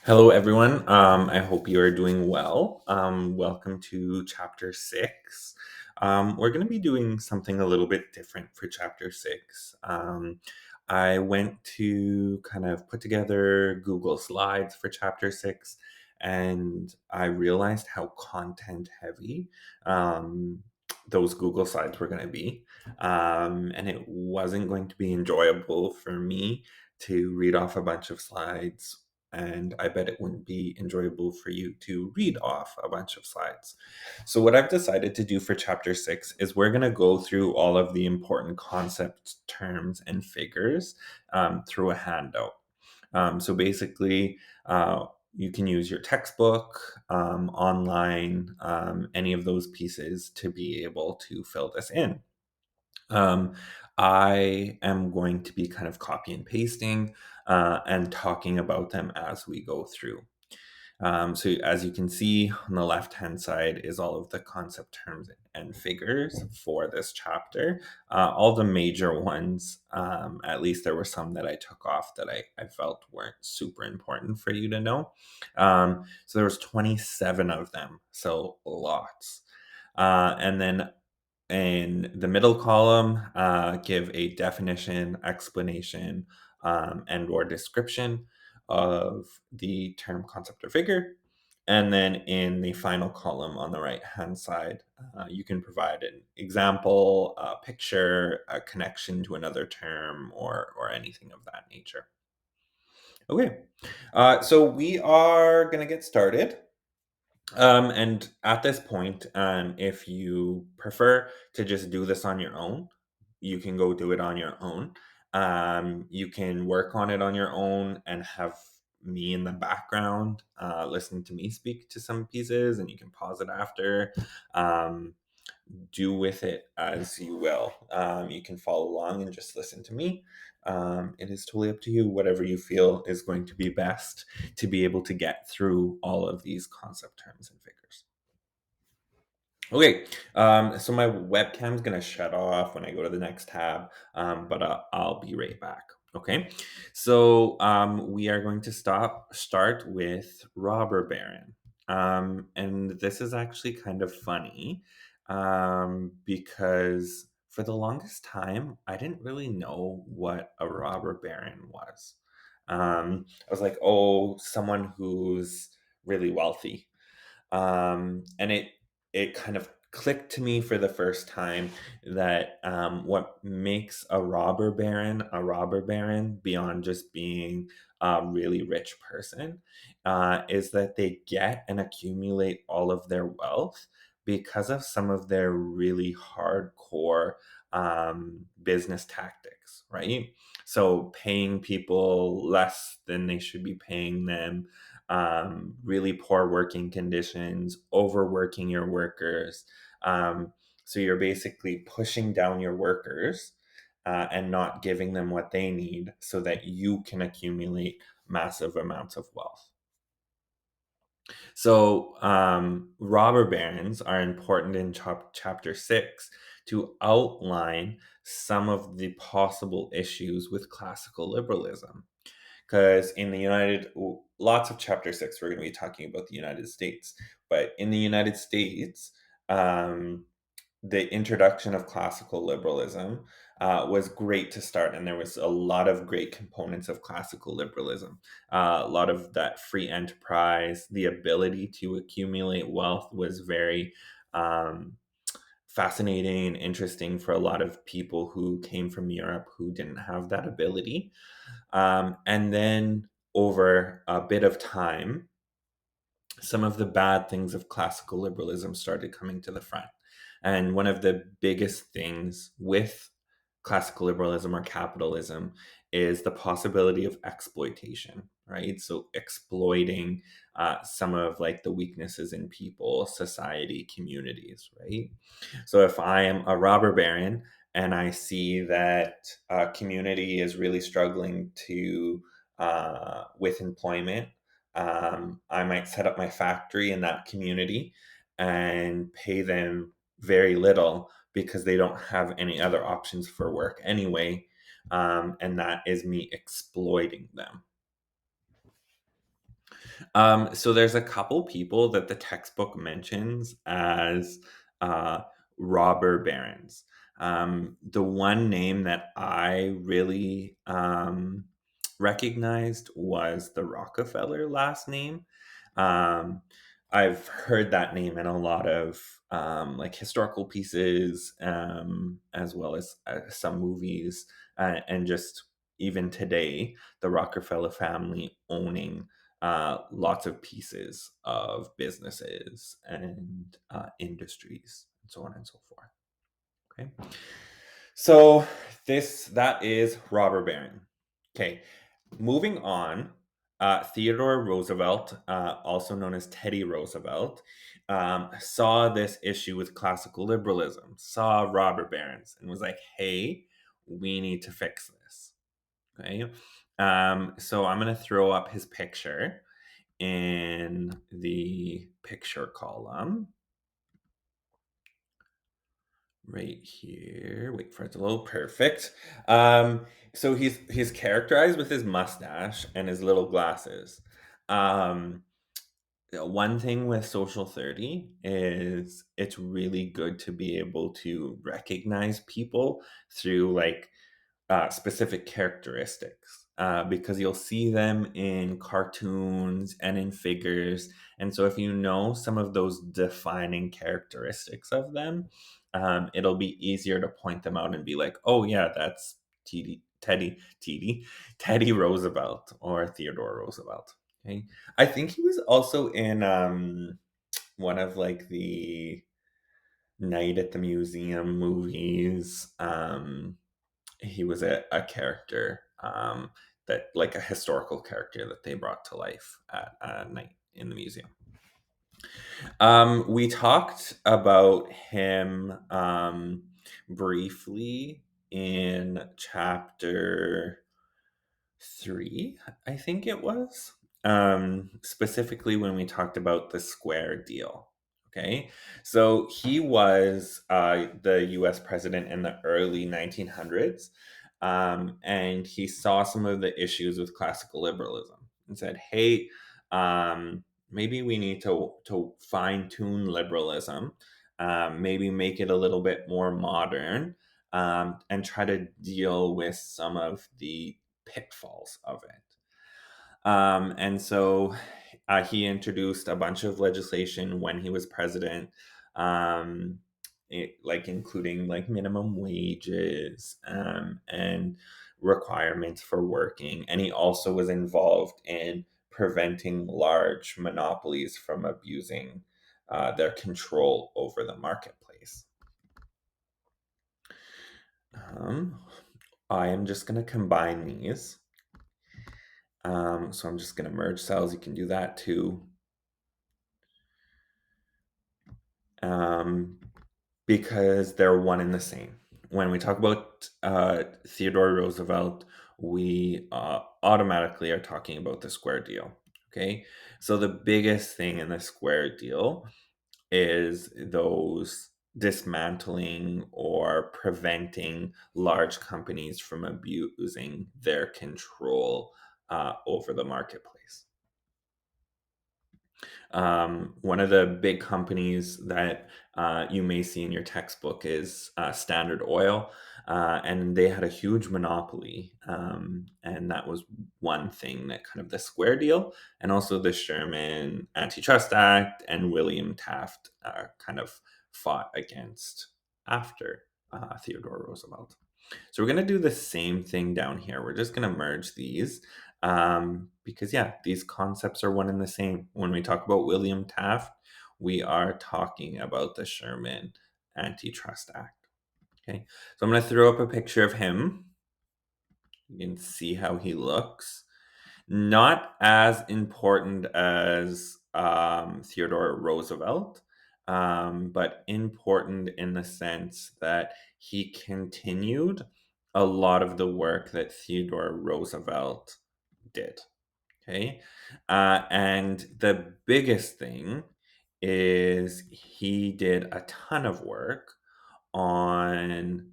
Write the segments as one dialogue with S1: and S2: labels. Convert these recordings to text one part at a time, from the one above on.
S1: Hello, everyone. I hope you are doing well. Welcome to chapter six. We're going to be doing something a little bit different for chapter six. I went to kind of put together Google Slides for chapter six, and I realized how content heavy those Google Slides were going to be. And it wasn't going to be enjoyable for me to read off a bunch of slides, and I bet it wouldn't be enjoyable for you to read off a bunch of slides. So, what I've decided to do for chapter six is we're going to go through all of the important concepts, terms, and figures through a handout. So, basically, you can use your textbook, online, any of those pieces to be able to fill this in. Um, I am going to be kind of copy and pasting and talking about them as we go through. So as you can see on the left hand side is all of the concept terms and figures for this chapter. All the major ones, at least there were some that I took off that I felt weren't super important for you to know. So there was 27 of them, so lots. And then in the middle column, give a definition, explanation, and/or description of the term, concept, or figure. And then in the final column on the right-hand side, you can provide an example, a picture, a connection to another term, or anything of that nature. Okay, so we are going to get started. And at this point, if you prefer to just do this on your own, you can go do it on your own. You can work on it on your own and have me in the background listening to me speak to some pieces, and you can pause it after. Um, do with it as you will. You can follow along and just listen to me. It is totally up to you, whatever you feel is going to be best to be able to get through all of these concept terms and figures. Okay, so my webcam's gonna shut off when I go to the next tab, but I'll be right back. Okay, so we are going to start with robber baron, and this is actually kind of funny, because for the longest time I didn't really know what a robber baron was. I was like, oh, someone who's really wealthy, and it kind of clicked to me for the first time that what makes a robber baron beyond just being a really rich person is that they get and accumulate all of their wealth because of some of their really hardcore business tactics, right? So paying people less than they should be paying them, really poor working conditions, overworking your workers. So you're basically pushing down your workers and not giving them what they need so that you can accumulate massive amounts of wealth. So, robber barons are important in chapter six to outline some of the possible issues with classical liberalism. Because in the lots of chapter six, we're going to be talking about the United States. But in the United States, um, the introduction of classical liberalism was great to start, and there was a lot of great components of classical liberalism. A lot of that free enterprise, the ability to accumulate wealth was very um, fascinating and interesting for a lot of people who came from Europe who didn't have that ability. And then over a bit of time, some of the bad things of classical liberalism started coming to the front. And one of the biggest things with classical liberalism or capitalism is the possibility of exploitation, right? So exploiting some of like the weaknesses in people, society, communities, right? So if I am a robber baron and I see that a community is really struggling to with employment, I might set up my factory in that community and pay them very little because they don't have any other options for work anyway. And that is me exploiting them. So there's a couple people that the textbook mentions as uh, robber barons. The one name that I really recognized was the Rockefeller last name. Um, I've heard that name in a lot of like historical pieces, as well as some movies, and just even today, the Rockefeller family owning lots of pieces of businesses and industries, and so on and so forth. Okay, so that is robber baron. Okay, moving on. Theodore Roosevelt, also known as Teddy Roosevelt, saw this issue with classical liberalism, saw robber barons, and was like, "Hey, we need to fix this." Okay, so I'm gonna throw up his picture in the picture column right here. Wait for it to load. Perfect. Um, so he's characterized with his mustache and his little glasses. Um, one thing with Social 30 is it's really good to be able to recognize people through like specific characteristics, because you'll see them in cartoons and in figures. And so, if you know some of those defining characteristics of them, it'll be easier to point them out and be like, oh, yeah, that's Teddy Roosevelt or Theodore Roosevelt. Okay. I think he was also in one of like the Night at the Museum movies. He was a character, that like a historical character that they brought to life at night in the museum. We talked about him briefly in chapter 3, I think it was. Specifically when we talked about the square deal. Okay. So he was the US president in the early 1900s. And he saw some of the issues with classical liberalism and said, hey, maybe we need to fine tune liberalism, maybe make it a little bit more modern, and try to deal with some of the pitfalls of it. And so he introduced a bunch of legislation when he was president, like including like minimum wages, and requirements for working. And he also was involved in preventing large monopolies from abusing their control over the marketplace. Um, I am just going to combine these. So I'm just going to merge cells. You can do that too. Um, because they're one and the same. When we talk about Theodore Roosevelt, we automatically are talking about the square deal. Okay. So the biggest thing in the square deal is those dismantling or preventing large companies from abusing their control over the marketplace. One of the big companies that you may see in your textbook is Standard Oil, and they had a huge monopoly. And that was one thing that kind of the Square Deal and also the Sherman Antitrust Act and William Taft kind of fought against after Theodore Roosevelt. So we're going to do the same thing down here. We're just going to merge these, because, yeah, these concepts are one and the same. When we talk about William Taft, we are talking about the Sherman Antitrust Act. Okay, so I'm going to throw up a picture of him. You can see how he looks. Not as important as Theodore Roosevelt, but important in the sense that he continued a lot of the work that Theodore Roosevelt did. Okay. And the biggest thing is he did a ton of work on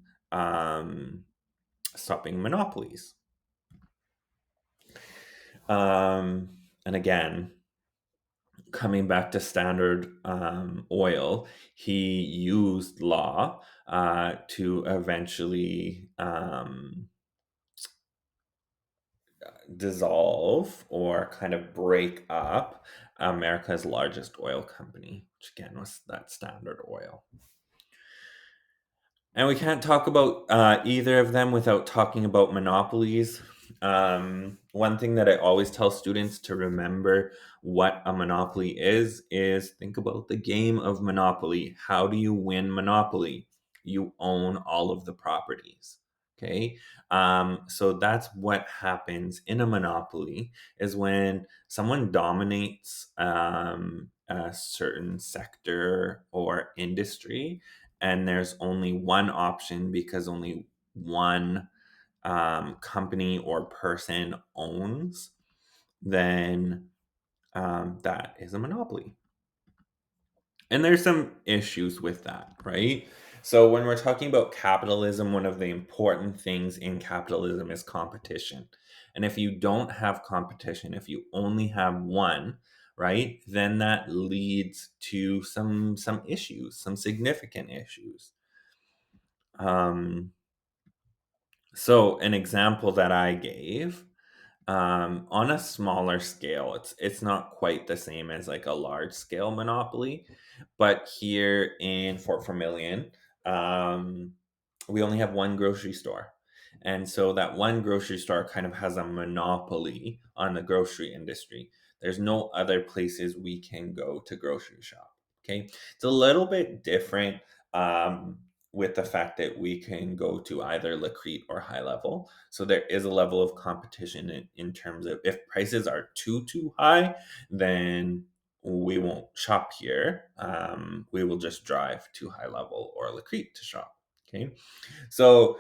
S1: stopping monopolies. And again, coming back to Standard Oil, he used law to eventually dissolve or kind of break up America's largest oil company, which again was that Standard Oil. And we can't talk about either of them without talking about monopolies. One thing that I always tell students to remember what a monopoly is think about the game of Monopoly. How do you win Monopoly? You own all of the properties. Okay. So that's what happens in a monopoly is when someone dominates a certain sector or industry, and there's only one option because only one company or person owns, then that is a monopoly. And there's some issues with that, right? So when we're talking about capitalism, one of the important things in capitalism is competition. And if you don't have competition, if you only have one, right, then that leads to some issues, some significant issues. Um, so an example that I gave, on a smaller scale, it's not quite the same as like a large scale monopoly, but here in Fort Vermilion, um, we only have one grocery store. And so that one grocery store kind of has a monopoly on the grocery industry. There's no other places we can go to grocery shop. Okay. It's a little bit different with the fact that we can go to either Lacrete or High Level. So there is a level of competition in terms of if prices are too high, then we won't shop here. We will just drive to High Level or Lacrete to shop. Okay. So,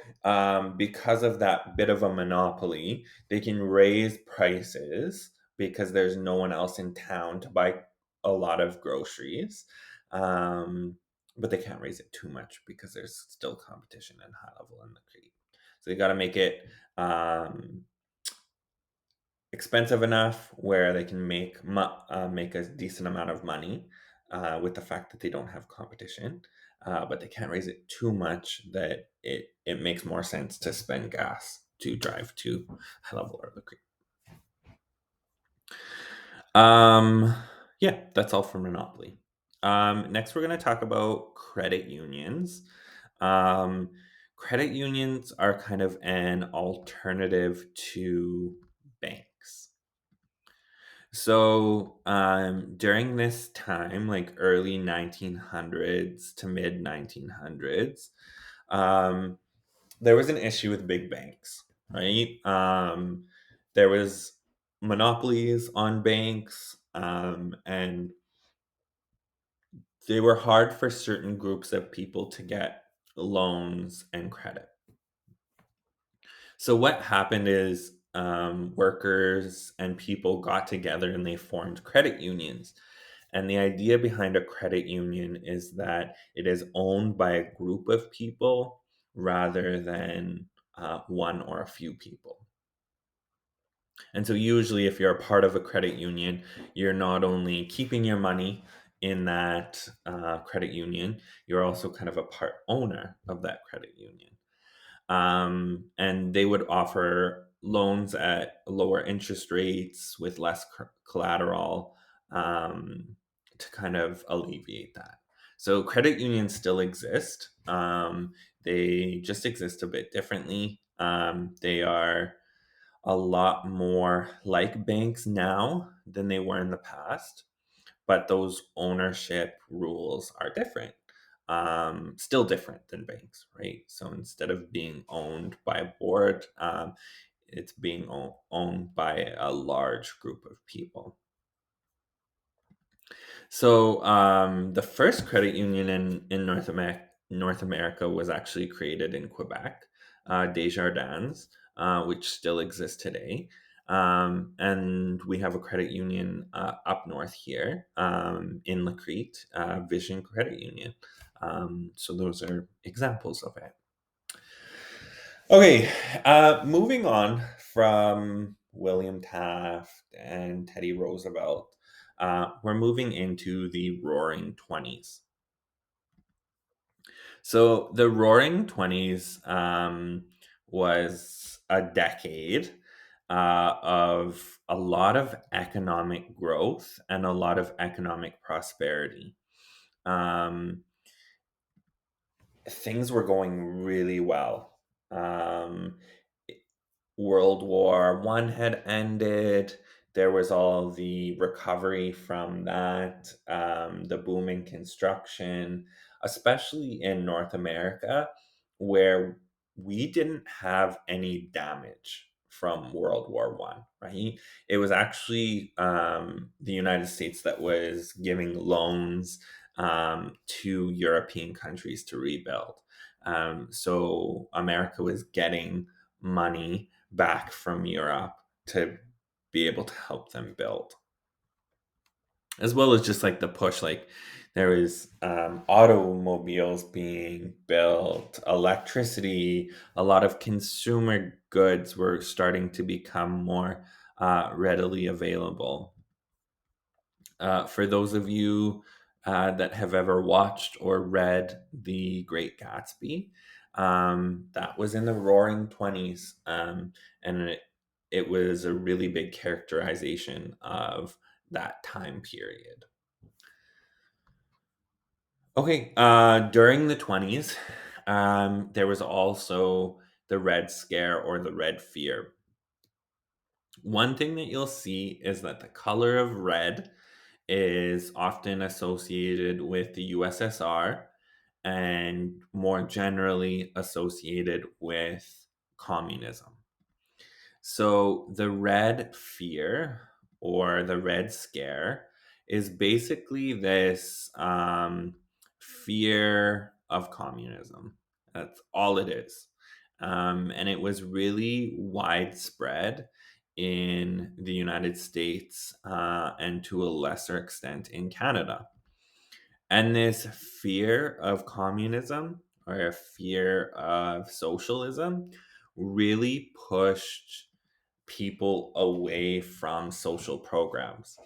S1: because of that bit of a monopoly, they can raise prices because there's no one else in town to buy a lot of groceries. Um, but they can't raise it too much because there's still competition in High Level and Lacrete. So they got to make it um, expensive enough where they can make a decent amount of money with the fact that they don't have competition, but they can't raise it too much that it makes more sense to spend gas to drive to High Level or Lacrete. Um, yeah, that's all for Monopoly. Next, we're going to talk about credit unions. Um, Credit unions are kind of an alternative to banks. So during this time, like early 1900s to mid 1900s, um, there was an issue with big banks, right? There was monopolies on banks, and they were hard for certain groups of people to get loans and credit. So what happened is workers and people got together and they formed credit unions. And the idea behind a credit union is that it is owned by a group of people rather than one or a few people. And so, usually, if you're a part of a credit union, you're not only keeping your money in that credit union, you're also kind of a part owner of that credit union. And they would offer loans at lower interest rates with less collateral to kind of alleviate that. So credit unions still exist. They just exist a bit differently. They are a lot more like banks now than they were in the past, but those ownership rules are different. Still different than banks, right? So instead of being owned by a board, it's being owned by a large group of people. So the first credit union in North America was actually created in Quebec, Desjardins, which still exists today. And we have a credit union up north here in Lacrete, Vision Credit Union. So those are examples of it. Okay, moving on from William Taft, and Teddy Roosevelt, we're moving into the Roaring Twenties. So the Roaring Twenties was a decade of a lot of economic growth and a lot of economic prosperity. Um, Things were going really well. Um, World War I had ended. There was all the recovery from that, the boom in construction, especially in North America, where we didn't have any damage from World War I, right? It was actually the United States that was giving loans to European countries to rebuild. So America was getting money back from Europe to be able to help them build, as well as just like the push. Like there was automobiles being built, electricity, a lot of consumer goods were starting to become more readily available. For those of you that have ever watched or read The Great Gatsby, that was in the Roaring Twenties, and it was a really big characterization of that time period. Okay, during the 20s, there was also the Red Scare or the Red Fear. One thing that you'll see is that the color of red is often associated with the USSR and more generally associated with communism. So the Red Fear or the Red Scare is basically this fear of communism. That's all it is. And it was really widespread in the United States and to a lesser extent in Canada. And this fear of communism or a fear of socialism really pushed people away from social programs.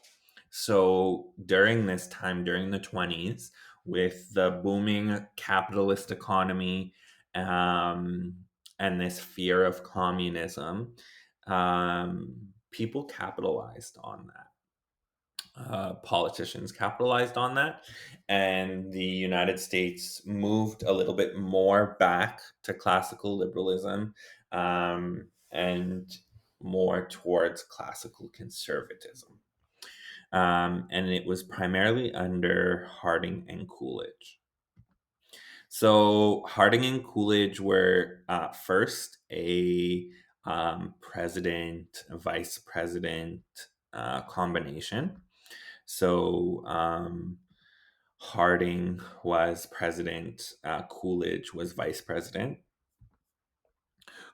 S1: So during this time, during the 20s, with the booming capitalist economy um, and this fear of communism, people capitalized on that. Politicians capitalized on that, and the United States moved a little bit more back to classical liberalism and more towards classical conservatism. And it was primarily under Harding and Coolidge. So Harding and Coolidge were first a president, vice president combination. So Harding was president, Coolidge was vice president.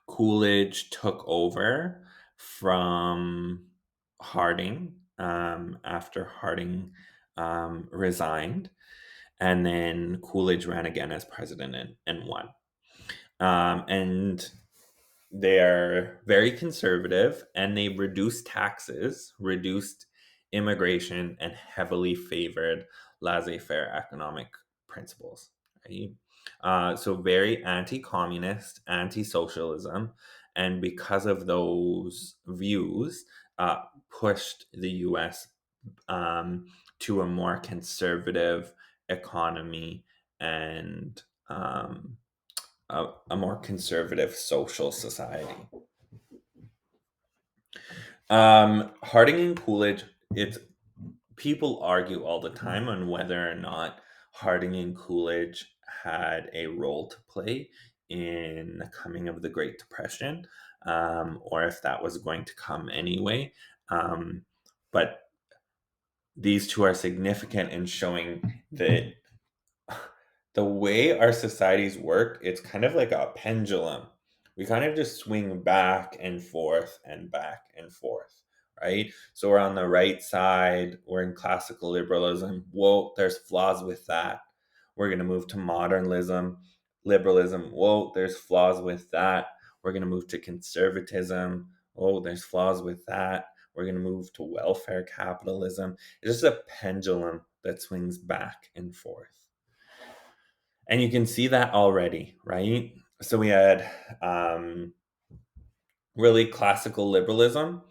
S1: Coolidge took over from Harding after Harding resigned, and then Coolidge ran again as president and won. And they're very conservative and they reduced taxes, reduced immigration, and heavily favored laissez faire economic principles. Right? So, very anti communist, anti socialism. And because of those views, pushed the US to a more conservative economy and a more conservative social society. Harding and Coolidge, it's people argue all the time on whether or not Harding and Coolidge had a role to play in the coming of the Great Depression, or if that was going to come anyway. But these two are significant in showing that the way our societies work, it's kind of like a pendulum. We kind of just swing back and back and forth, right? So we're on the right side, we're in classical liberalism. Whoa, there's flaws with that. We're going to move to liberalism. Whoa, there's flaws with that. We're going to move to conservatism. oh, there's flaws with that. We're going to move to welfare capitalism. It's just a pendulum that swings back and forth. And you can see that already, right? So we had really classical liberalism,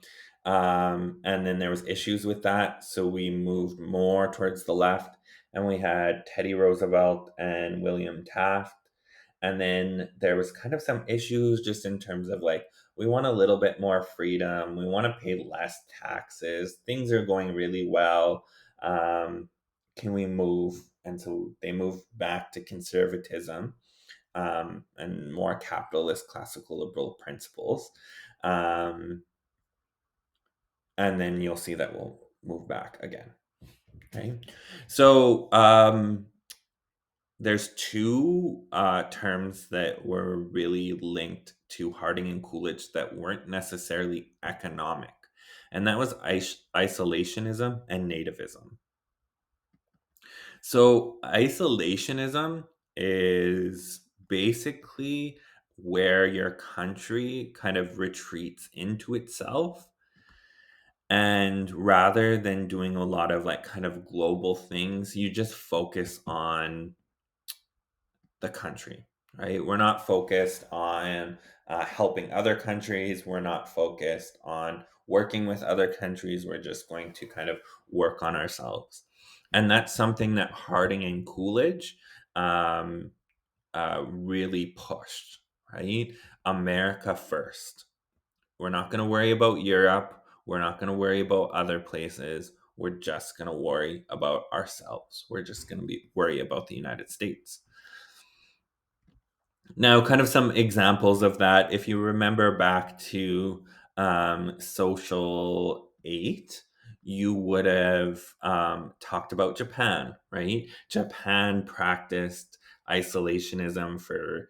S1: and then there was issues with that, so we moved more towards the left, and we had Teddy Roosevelt and William Taft. And then there was kind of some issues just in terms of like, we want a little bit more freedom, we want to pay less taxes, things are going really well. um, can we move? And so they moved back to conservatism, and more capitalist classical liberal principles. Um, and then you'll see that we'll move back again. Okay. So there's two terms that were really linked to Harding and Coolidge that weren't necessarily economic, and that was isolationism and nativism. So, isolationism is basically where your country kind of retreats into itself. And rather than doing a lot of like kind of global things, you just focus on the country, right? We're not focused on helping other countries. We're not focused on working with other countries. We're just going to kind of work on ourselves. And that's something that Harding and Coolidge um, really pushed, right? America first. We're not going to worry about Europe. We're not going to worry about other places. We're just going to worry about ourselves. We're just going to be worry about the United States. Now, kind of some examples of that. If you remember back to Social 8, you would have talked about Japan, right? Japan practiced isolationism for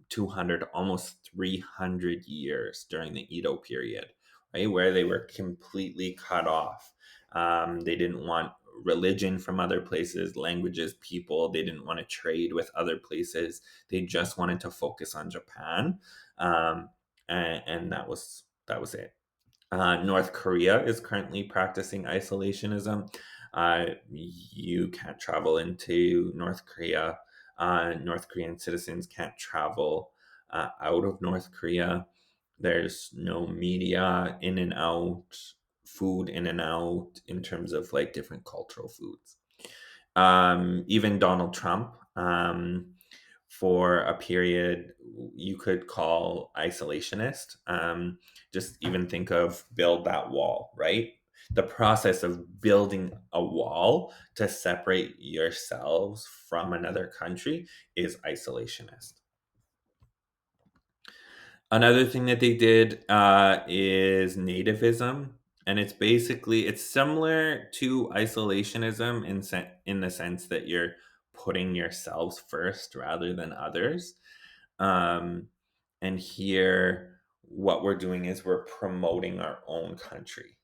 S1: 200, almost 300 years during the Edo period, right? Where they were completely cut off. They didn't want religion from other places, languages, people. They didn't want to trade with other places. They just wanted to focus on Japan, and that was it. North Korea is currently practicing isolationism. You can't travel into North Korea. North Korean citizens can't travel out of North Korea. There's no media in and out, food in and out in terms of like different cultural foods. Even Donald Trump, for a period you could call isolationist. Just even think of build that wall, right? The process of building a wall to separate yourselves from another country is isolationist. Another thing that they did is nativism, and it's similar to isolationism in the sense that you're putting yourselves first rather than others. Um, and here, what we're doing is we're promoting our own country,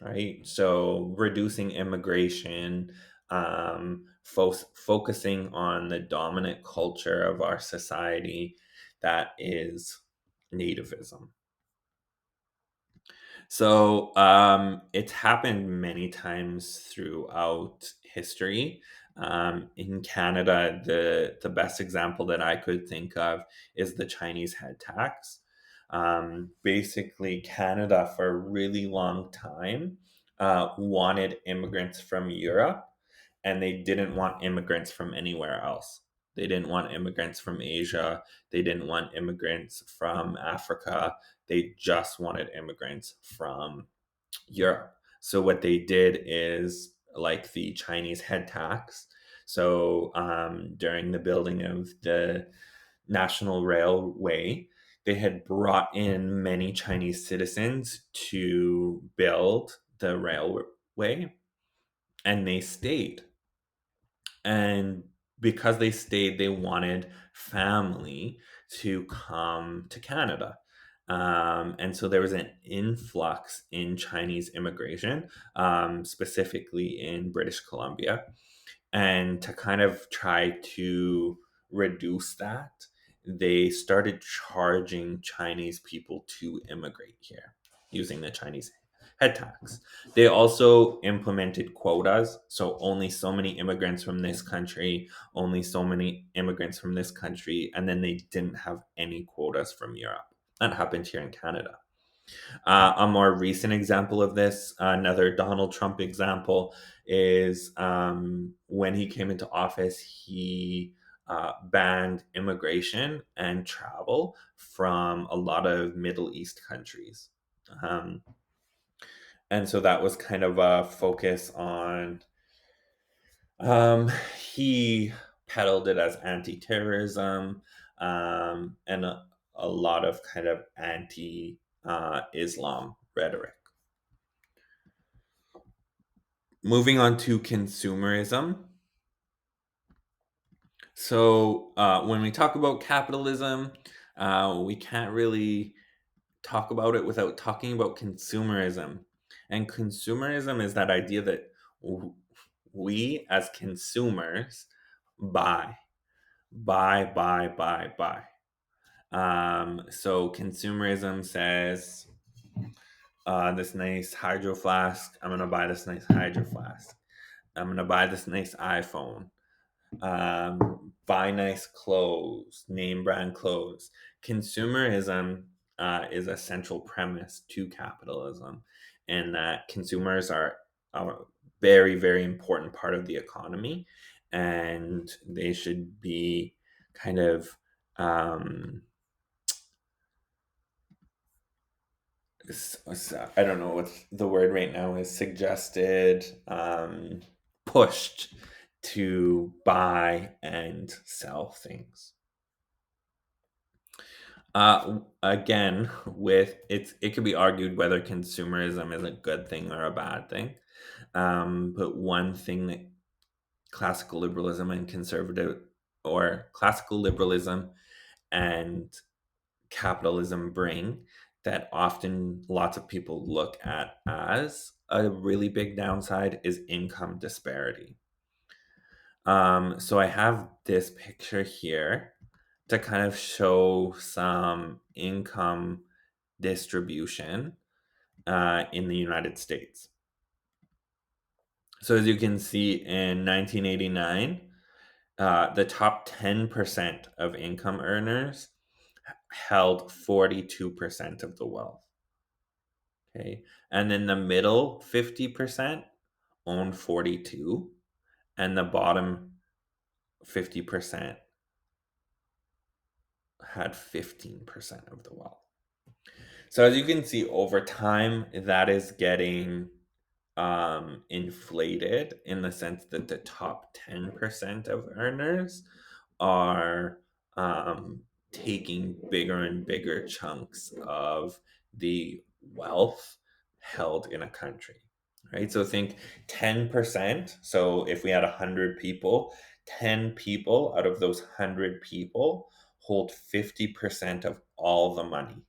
S1: right? So reducing immigration, focusing on the dominant culture of our society, that is nativism. So it's happened many times throughout history. In Canada, the best example that I could think of is the Chinese head tax. Basically, Canada for a really long time wanted immigrants from Europe, and they didn't want immigrants from anywhere else. They didn't want immigrants from Asia. They didn't want immigrants from Africa. They just wanted immigrants from Europe. So what they did is like the Chinese head tax. So during the building of the National Railway, they had brought in many Chinese citizens to build the railway, and they stayed. And because they stayed, they wanted family to come to Canada. And so there was an influx in Chinese immigration, specifically in British Columbia. And to kind of try to reduce that, they started charging Chinese people to immigrate here using the Chinese head tax. They also implemented quotas, so only so many immigrants from this country, only so many immigrants from this country, and then they didn't have any quotas from Europe. That happened here in Canada. A more recent example of this, another Donald Trump example, is when he came into office, he banned immigration and travel from a lot of Middle East countries. Um, and so that was kind of a focus on, um, he peddled it as anti terrorism, and a lot of kind of anti Islam rhetoric. Moving on to consumerism. So, when we talk about capitalism, we can't really talk about it without talking about consumerism. And consumerism is that idea that w- we as consumers buy, buy. So, consumerism says, this nice hydro flask, I'm going to buy this nice hydro flask. I'm going to buy this nice iPhone. Buy nice clothes, name brand clothes. Consumerism is a central premise to capitalism, and that consumers are a very, very important part of the economy, and they should be kind of, um, I don't know what the word right now is, suggested, pushed to buy and sell things. Again, with it could be argued whether consumerism is a good thing or a bad thing. But one thing that classical liberalism and conservative or classical liberalism and capitalism bring, that often lots of people look at as a really big downside, is income disparity. So I have this picture here to kind of show some income distribution in the United States. So as you can see, in 1989, the top 10% of income earners held 42% of the wealth. Okay. And then the middle 50% owned 42, and the bottom 50% had 15% of the wealth. So as you can see, over time, that is getting inflated, in the sense that the top 10% of earners are taking bigger and bigger chunks of the wealth held in a country, right? So think 10%. So if we had 100 people, 10 people out of those 100 people hold 50% of all the money,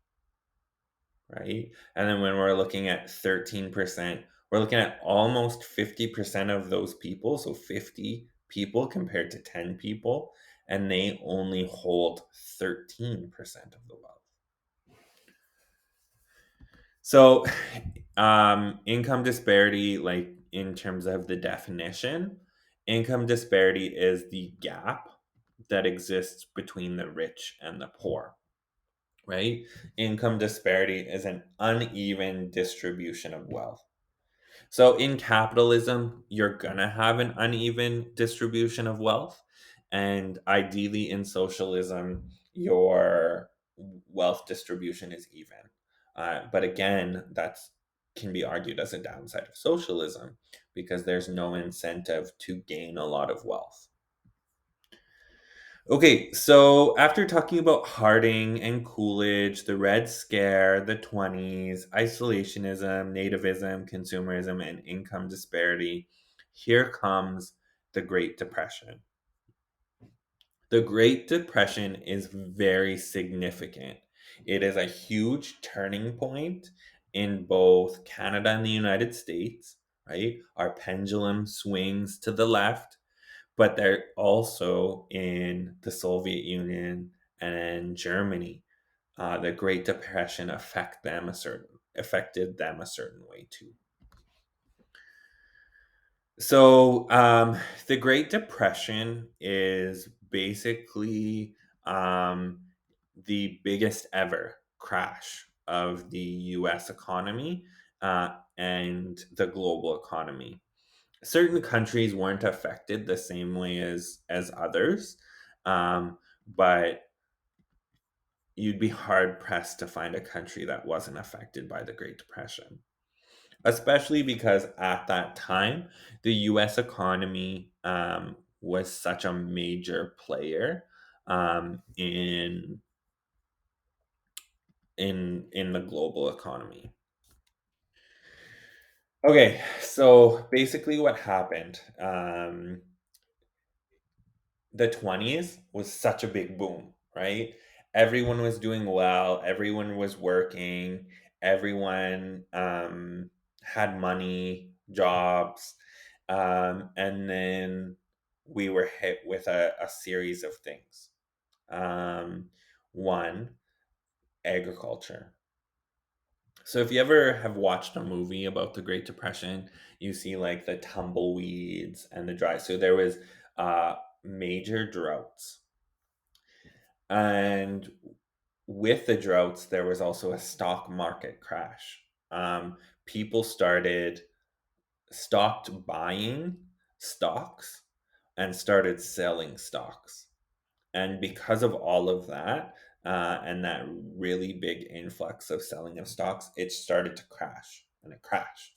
S1: right? And then when we're looking at 13%, we're looking at almost 50% of those people. So 50 people compared to 10 people, and they only hold 13% of the wealth. So, income disparity, like in terms of the definition, income disparity is the gap that exists between the rich and the poor, right? Income disparity is an uneven distribution of wealth. So in capitalism, you're gonna have an uneven distribution of wealth. And ideally in socialism, your wealth distribution is even. But again, that's can be argued as a downside of socialism, because there's no incentive to gain a lot of wealth. Okay, so after talking about Harding and Coolidge, the Red Scare, the 20s, isolationism, nativism, consumerism, and income disparity, here comes the Great Depression. The Great Depression is very significant. It is a huge turning point in both Canada and the United States, right? Our pendulum swings to the left, but they're also in the Soviet Union and Germany, the Great Depression affected them a certain way too. So, the Great Depression is basically um, the biggest ever crash of the US economy and the global economy. Certain countries weren't affected the same way as others, um, but you'd be hard pressed to find a country that wasn't affected by the Great Depression, especially because at that time the U.S. economy was such a major player in in the global economy. Okay, so basically, what happened? The 20s was such a big boom, right? Everyone was doing well, everyone was working, everyone had money, jobs, and then we were hit with a series of things. Um, One, agriculture. So if you ever have watched a movie about the Great Depression, you see like the tumbleweeds and the dry. So there was uh, major droughts. And with the droughts, there was also a stock market crash. People stopped buying stocks and started selling stocks. And because of all of that, and that really big influx of selling of stocks, it started to crash and it crashed.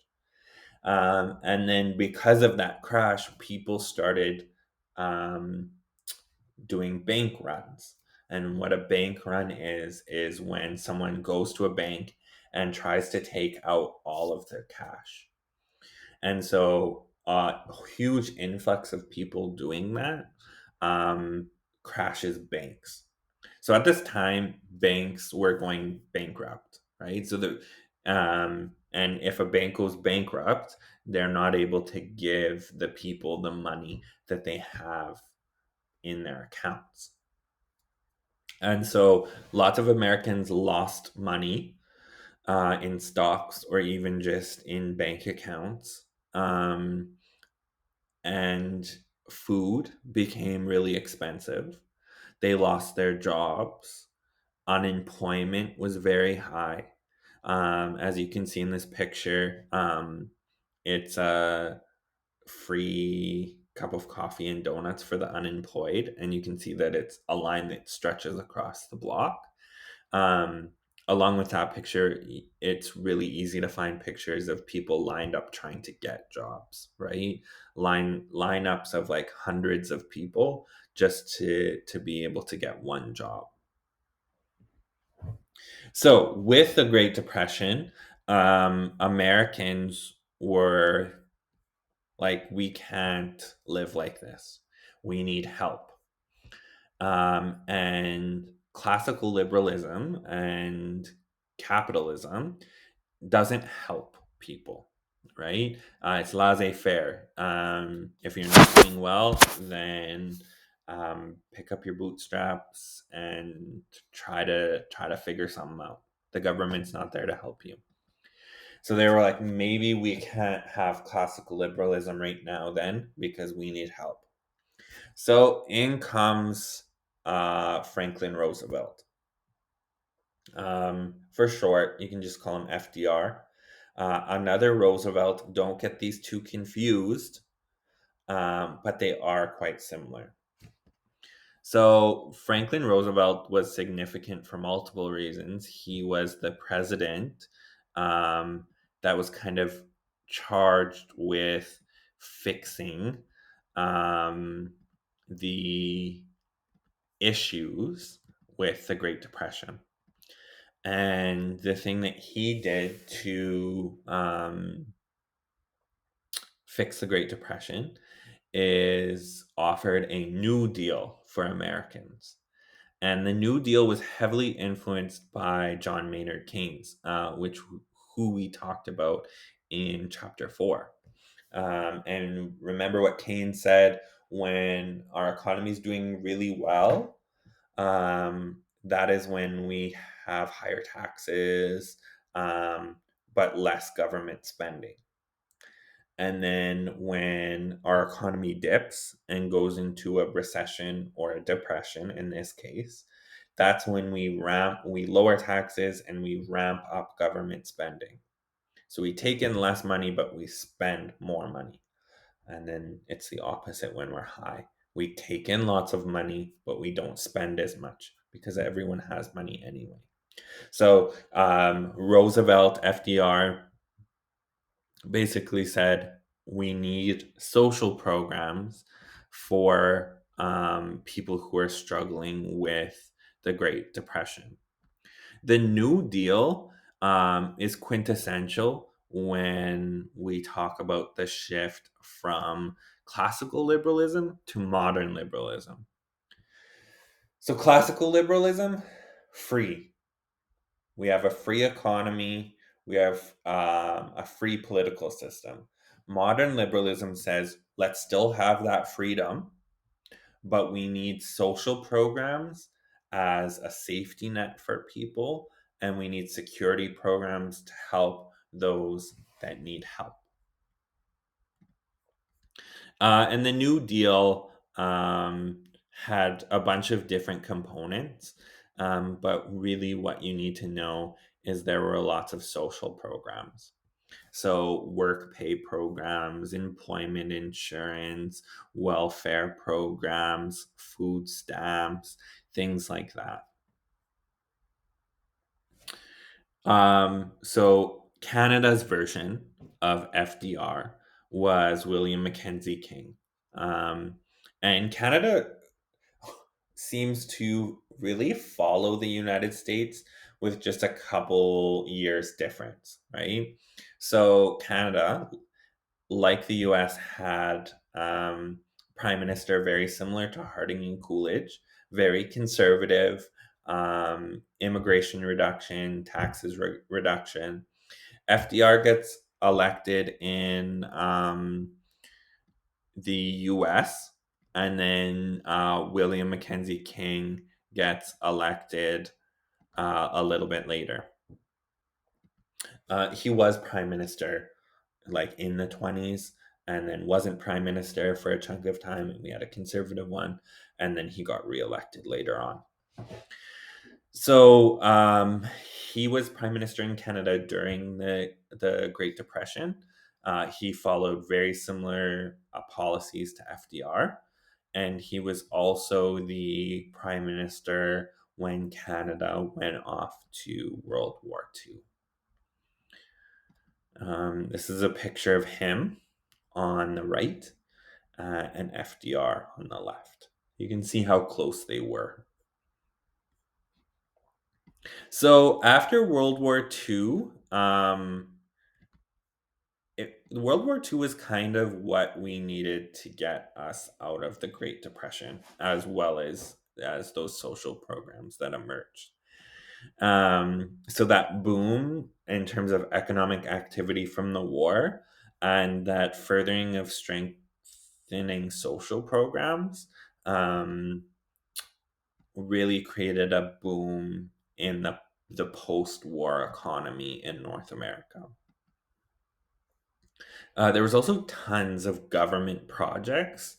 S1: And then because of that crash, people started um, doing bank runs. And what a bank run is when someone goes to a bank and tries to take out all of their cash. And so a huge influx of people doing that um, crashes banks. So at this time, banks were going bankrupt, right? And if a bank goes bankrupt, they're not able to give the people the money that they have in their accounts. And so lots of Americans lost money in stocks or even just in bank accounts. And food became really expensive. They lost their jobs. Unemployment was very high. As you can see in this picture, it's a free cup of coffee and donuts for the unemployed. And you can see that it's a line that stretches across the block. Um, Along with that picture, it's really easy to find pictures of people lined up trying to get jobs, right? Lineups of like hundreds of people just to be able to get one job. So with the Great Depression, Americans were like, we can't live like this. We need help. And classical liberalism and capitalism doesn't help people, right? It's laissez-faire. If you're not doing well, then pick up your bootstraps and try to figure something out. The government's not there to help you. So they were like, maybe we can't have classical liberalism right now, then, because we need help. So in comes Franklin Roosevelt. For short, you can just call him FDR. Another Roosevelt, don't get these two confused, but they are quite similar. So, Franklin Roosevelt was significant for multiple reasons. He was the president um, that was kind of charged with fixing um, the issues with the Great Depression. And the thing that he did to fix the Great Depression is offered a New Deal for Americans. And the New Deal was heavily influenced by John Maynard Keynes, which who we talked about in chapter 4. And remember what Keynes said: when our economy is doing really well, that is when we have higher taxes, um, but less government spending. And then when our economy dips and goes into a recession or a depression in this case, that's when we lower taxes and we ramp up government spending. So we take in less money, but we spend more money. And then it's the opposite when we're high. We take in lots of money, but we don't spend as much because everyone has money anyway. So Roosevelt, FDR, basically said we need social programs for people who are struggling with the Great Depression. The New Deal is quintessential when we talk about the shift from classical liberalism to modern liberalism. So, classical liberalism, free. We have a free economy. We have a free political system. Modern liberalism says let's still have that freedom, but we need social programs as a safety net for people, and we need security programs to help those that need help. And the New Deal had a bunch of different components, but really what you need to know is there were lots of social programs. So, work pay programs, employment insurance, welfare programs, food stamps, things like that. So, Canada's version of FDR was William Mackenzie King. Um, and Canada seems to really follow the United States with just a couple years difference, right? So, Canada, like the US, had prime minister very similar to Harding and Coolidge, very conservative, immigration reduction, taxes reduction. FDR gets elected in the US, and then William Mackenzie King gets elected a little bit later. He was prime minister like in the 20s, and then wasn't prime minister for a chunk of time, and we had a conservative one, and then he got reelected later on. So he was prime minister in Canada during the Great Depression. He followed very similar policies to FDR, and he was also the prime minister when Canada went off to World War II. This is a picture of him on the right, and FDR on the left. You can see how close they were. So after World War II, World War II was kind of what we needed to get us out of the Great Depression, as well as those social programs that emerged. So that boom in terms of economic activity from the war and that furthering of strengthening social programs um, really created a boom in the post-war economy in North America. There was also tons of government projects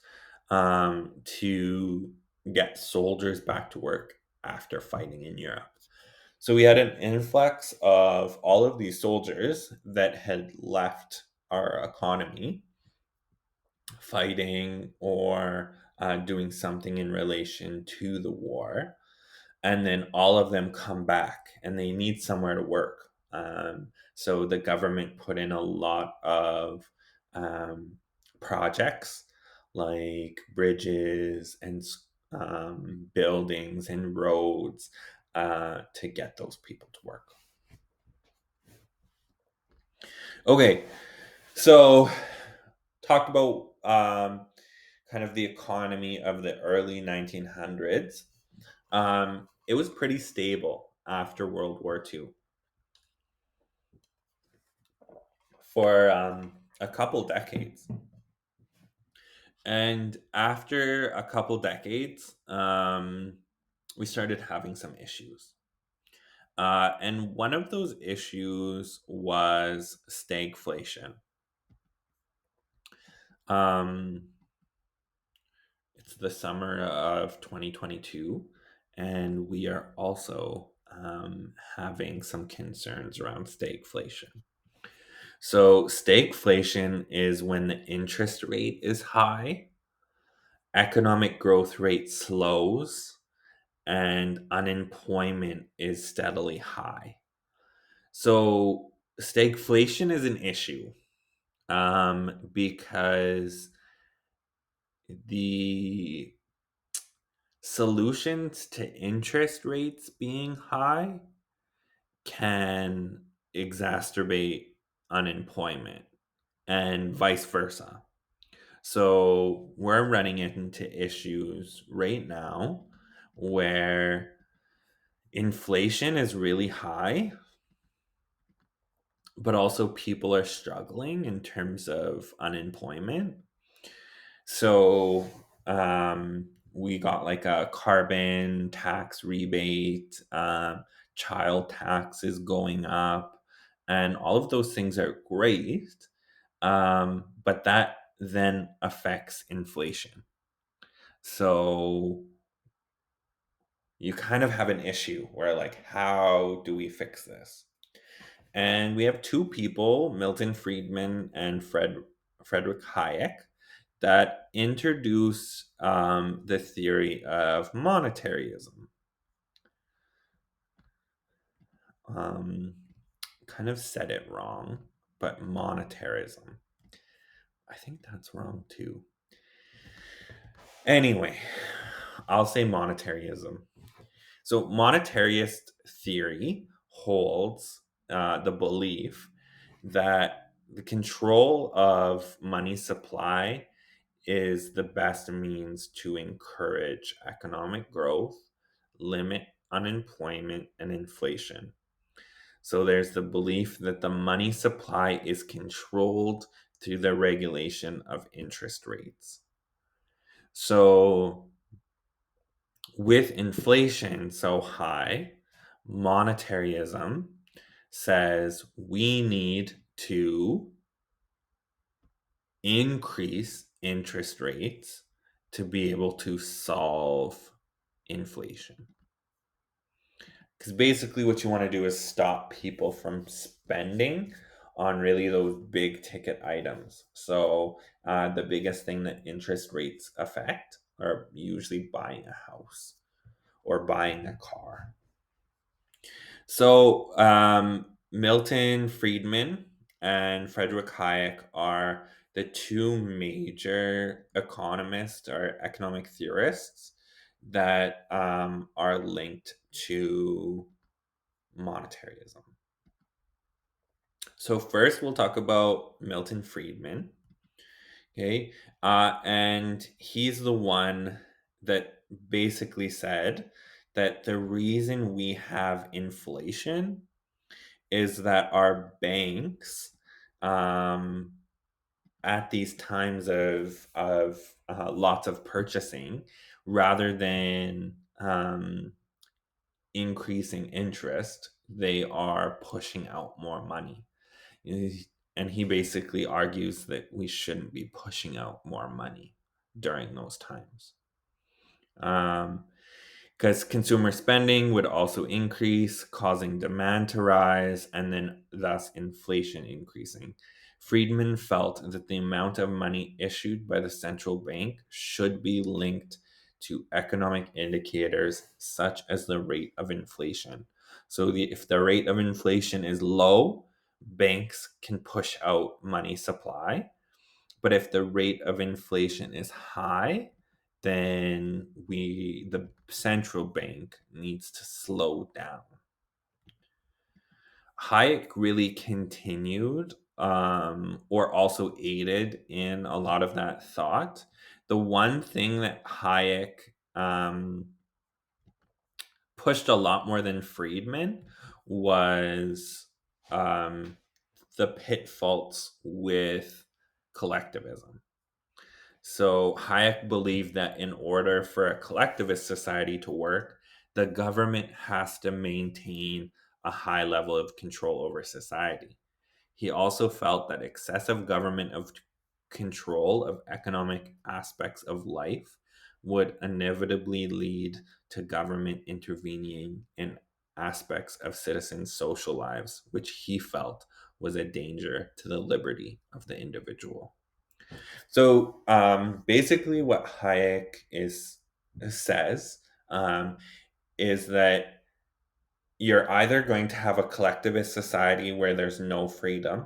S1: to get soldiers back to work after fighting in Europe. So we had an influx of all of these soldiers that had left our economy fighting or doing something in relation to the war. And then all of them come back and they need somewhere to work. So the government put in a lot of um, projects like bridges and buildings and roads to get those people to work. Okay, so talked about kind of the economy of the early 1900s. It was pretty stable after World War II for a couple decades. And after a couple decades, we started having some issues. And one of those issues was stagflation. Um, it's the summer of 2022, and we are also having some concerns around stagflation. So, stagflation is when the interest rate is high, economic growth rate slows, and unemployment is steadily high. So, stagflation is an issue because the solutions to interest rates being high can exacerbate unemployment and vice versa. So we're running into issues right now where inflation is really high, but also people are struggling in terms of unemployment. So we got like a carbon tax rebate, child tax is going up, and all of those things are great. But that then affects inflation. So you kind of have an issue where, like, how do we fix this? And we have two people, Milton Friedman and Frederick Hayek, that introduce the theory of monetarism. Um, kind of said it wrong, but monetarism. I think that's wrong too. Anyway, I'll say monetarism. So, monetarist theory holds the belief that the control of money supply is the best means to encourage economic growth, limit unemployment and inflation. So there's the belief that the money supply is controlled through the regulation of interest rates. So with inflation so high, monetarism says we need to increase interest rates to be able to solve inflation. Because basically, what you want to do is stop people from spending on really those big ticket items. So, the biggest thing that interest rates affect are usually buying a house or buying a car. So, Milton Friedman and Frederick Hayek are the two major economists or economic theorists that are linked to monetarism. So, first, we'll talk about Milton Friedman. Okay. And he's the one that basically said that the reason we have inflation is that our banks, um, at these times of lots of purchasing, rather than increasing interest, they are pushing out more money. And he basically argues that we shouldn't be pushing out more money during those times. Um, because consumer spending would also increase, causing demand to rise, and then thus inflation increasing. Friedman felt that the amount of money issued by the central bank should be linked to economic indicators such as the rate of inflation. So, if the rate of inflation is low, banks can push out money supply. But if the rate of inflation is high, then the central bank needs to slow down. Hayek really continued or also aided in a lot of that thought. The one thing that Hayek pushed a lot more than Friedman was um, the pitfalls with collectivism. So Hayek believed that in order for a collectivist society to work, the government has to maintain a high level of control over society. He also felt that excessive government of control of economic aspects of life would inevitably lead to government intervening in aspects of citizens' social lives, which he felt was a danger to the liberty of the individual. So basically, what Hayek is says um, is that you're either going to have a collectivist society where there's no freedom,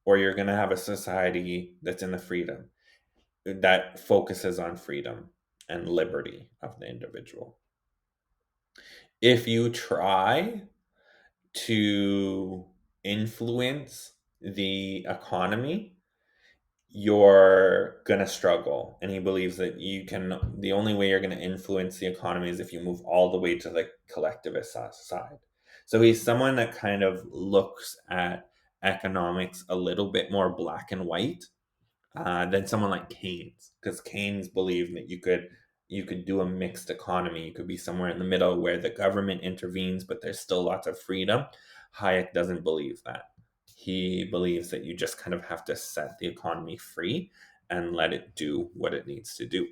S1: or you're going to have a society that's in the freedom that focuses on freedom and liberty of the individual. If you try to influence the economy, you're gonna struggle. And he believes that the only way you're gonna influence the economy is if you move all the way to the collectivist side. So he's someone that kind of looks at economics a little bit more black and white than someone like Keynes, because Keynes believed that you could do a mixed economy. You could be somewhere in the middle where the government intervenes, but there's still lots of freedom. Hayek doesn't believe that. He believes that you just kind of have to set the economy free and let it do what it needs to do.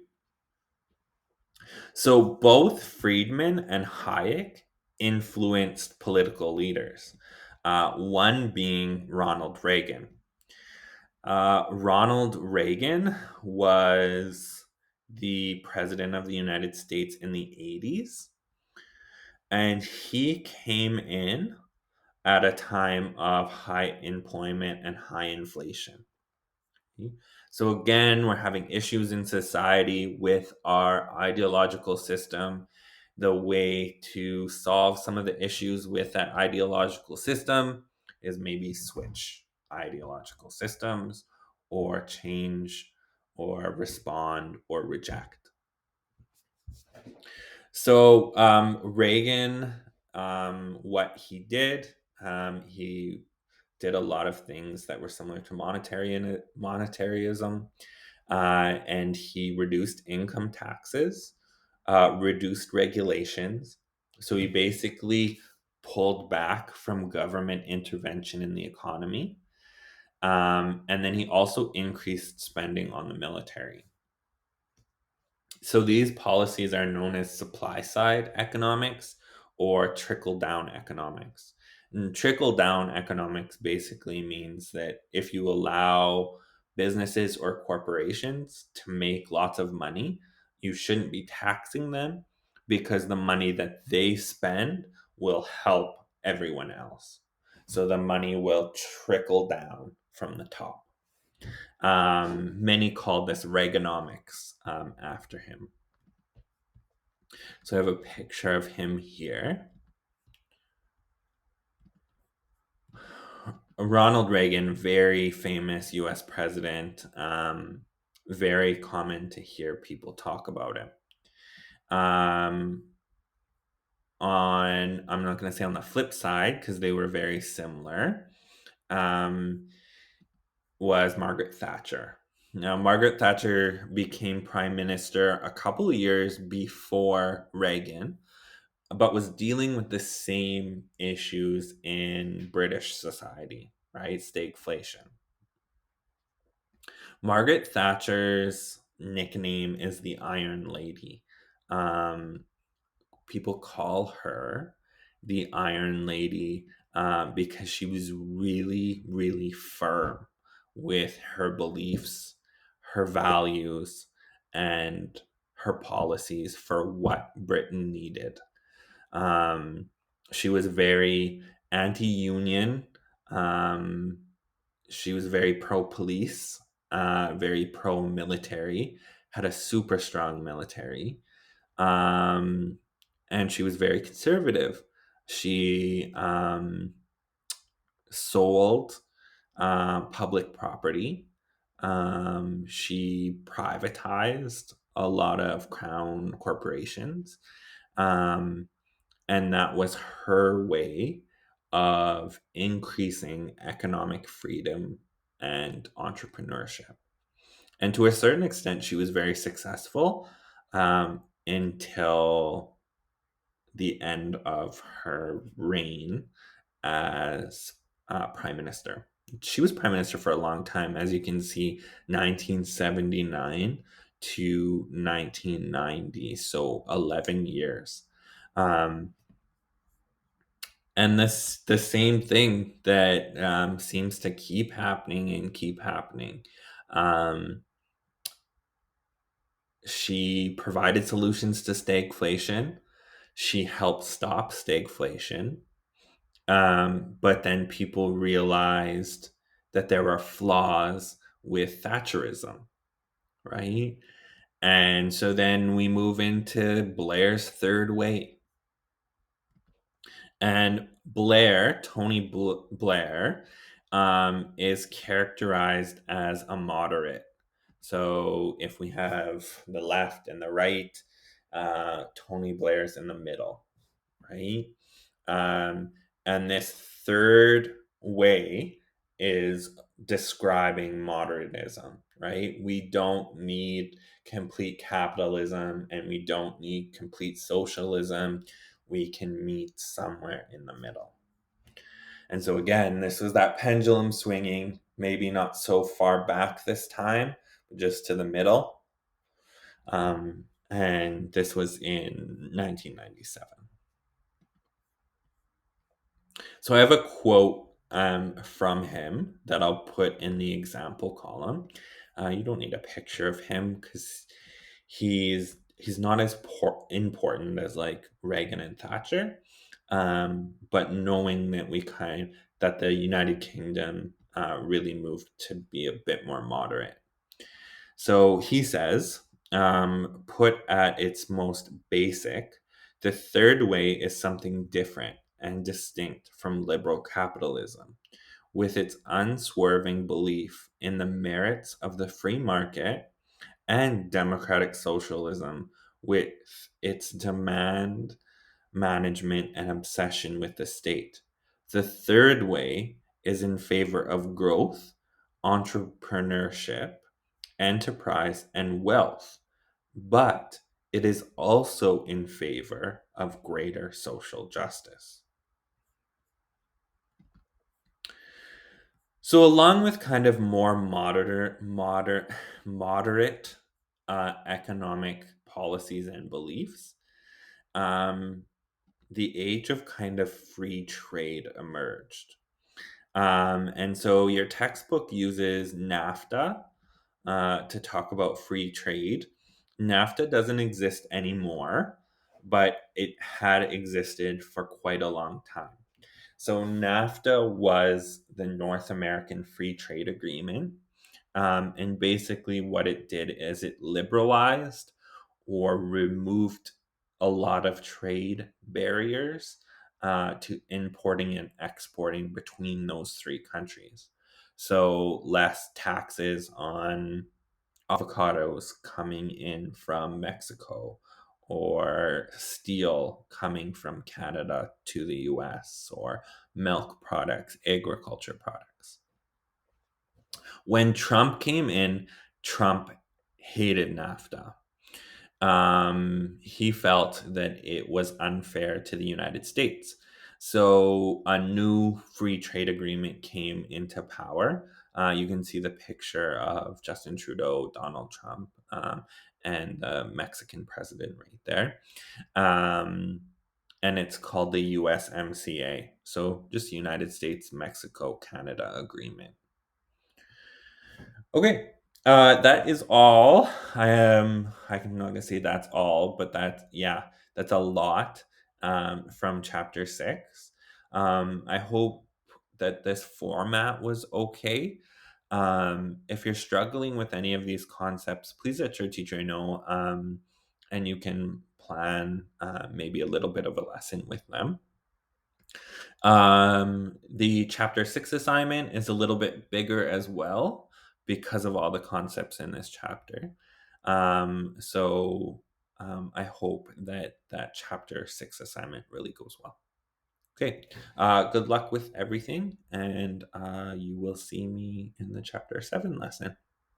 S1: So both Friedman and Hayek influenced political leaders, one being Ronald Reagan. Ronald Reagan was the president of the United States in the 80s, and he came in at a time of high employment and high inflation. So, again, we're having issues in society with our ideological system. The way to solve some of the issues with that ideological system is maybe switch ideological systems or change or respond or reject. So, Reagan, what he did a lot of things that were similar to monetarism, and he reduced income taxes, reduced regulations. So he basically pulled back from government intervention in the economy. And then he also increased spending on the military. So these policies are known as supply side economics or trickle down economics. And trickle down economics basically means that if you allow businesses or corporations to make lots of money, you shouldn't be taxing them because the money that they spend will help everyone else. So the money will trickle down from the top. Many called this Reaganomics after him. So I have a picture of him here. Ronald Reagan, very famous US president, very common to hear people talk about it. I'm not going to say on the flip side because they were very similar, um, was Margaret Thatcher. Now, Margaret Thatcher became prime minister a couple of years before Reagan, but was dealing with the same issues in British society, right? Stagflation. Margaret Thatcher's nickname is the Iron Lady. Um, People call her the Iron Lady because she was really, really firm with her beliefs, her values, and her policies for what Britain needed. She was very anti-union. Um, she was very pro-police, very pro-military. Had a super strong military, um, and she was very conservative. She sold public property. She privatized a lot of crown corporations. Um, and that was her way of increasing economic freedom and entrepreneurship. And to a certain extent, she was very successful until the end of her reign as prime minister. She was prime minister for a long time, as you can see, 1979 to 1990, so 11 years. Um, and this the same thing that seems to keep happening and keep happening. Um, she provided solutions to stagflation. She helped stop stagflation. But then people realized that there were flaws with Thatcherism, right? And so then we move into Blair's third way. And Blair, Blair, is characterized as a moderate. So if we have the left and the right, Tony Blair's in the middle, right? Um, and this third way is describing modernism, right? We don't need complete capitalism and we don't need complete socialism. We can meet somewhere in the middle. And so, again, this was that pendulum swinging, maybe not so far back this time, but just to the middle. And this was in 1997. So I have a quote from him that I'll put in the example column. You don't need a picture of him because he's not as important as like Reagan and Thatcher. But knowing that that the United Kingdom really moved to be a bit more moderate. So he says, put at its most basic, the third way is something different and distinct from liberal capitalism, with its unswerving belief in the merits of the free market and democratic socialism, with its demand management and obsession with the state. The third way is in favor of growth, entrepreneurship, enterprise, and wealth, but it is also in favor of greater social justice. So, along with kind of more moderate economic policies and beliefs, um, the age of kind of free trade emerged. And so your textbook uses NAFTA to talk about free trade. NAFTA doesn't exist anymore, but it had existed for quite a long time. So NAFTA was the North American Free Trade Agreement. And basically, what it did is it liberalized or removed a lot of trade barriers to importing and exporting between those three countries. So, less taxes on avocados coming in from Mexico or steel coming from Canada to the US or milk products, agriculture products. When Trump came in, Trump hated NAFTA. He felt that it was unfair to the United States. So a new free trade agreement came into power. You can see the picture of Justin Trudeau, Donald Trump, and the Mexican president right there. Um, and it's called the USMCA. So just United States, Mexico, Canada agreement. Okay. That is all. I'm not gonna say that's all, but that's a lot from chapter 6. I hope that this format was okay. If you're struggling with any of these concepts, please let your teacher know, and you can plan maybe a little bit of a lesson with them. The chapter 6 assignment is a little bit bigger as well because of all the concepts in this chapter. So I hope that that chapter 6 assignment really goes well. Okay. Good luck with everything, and you will see me in the chapter 7 lesson.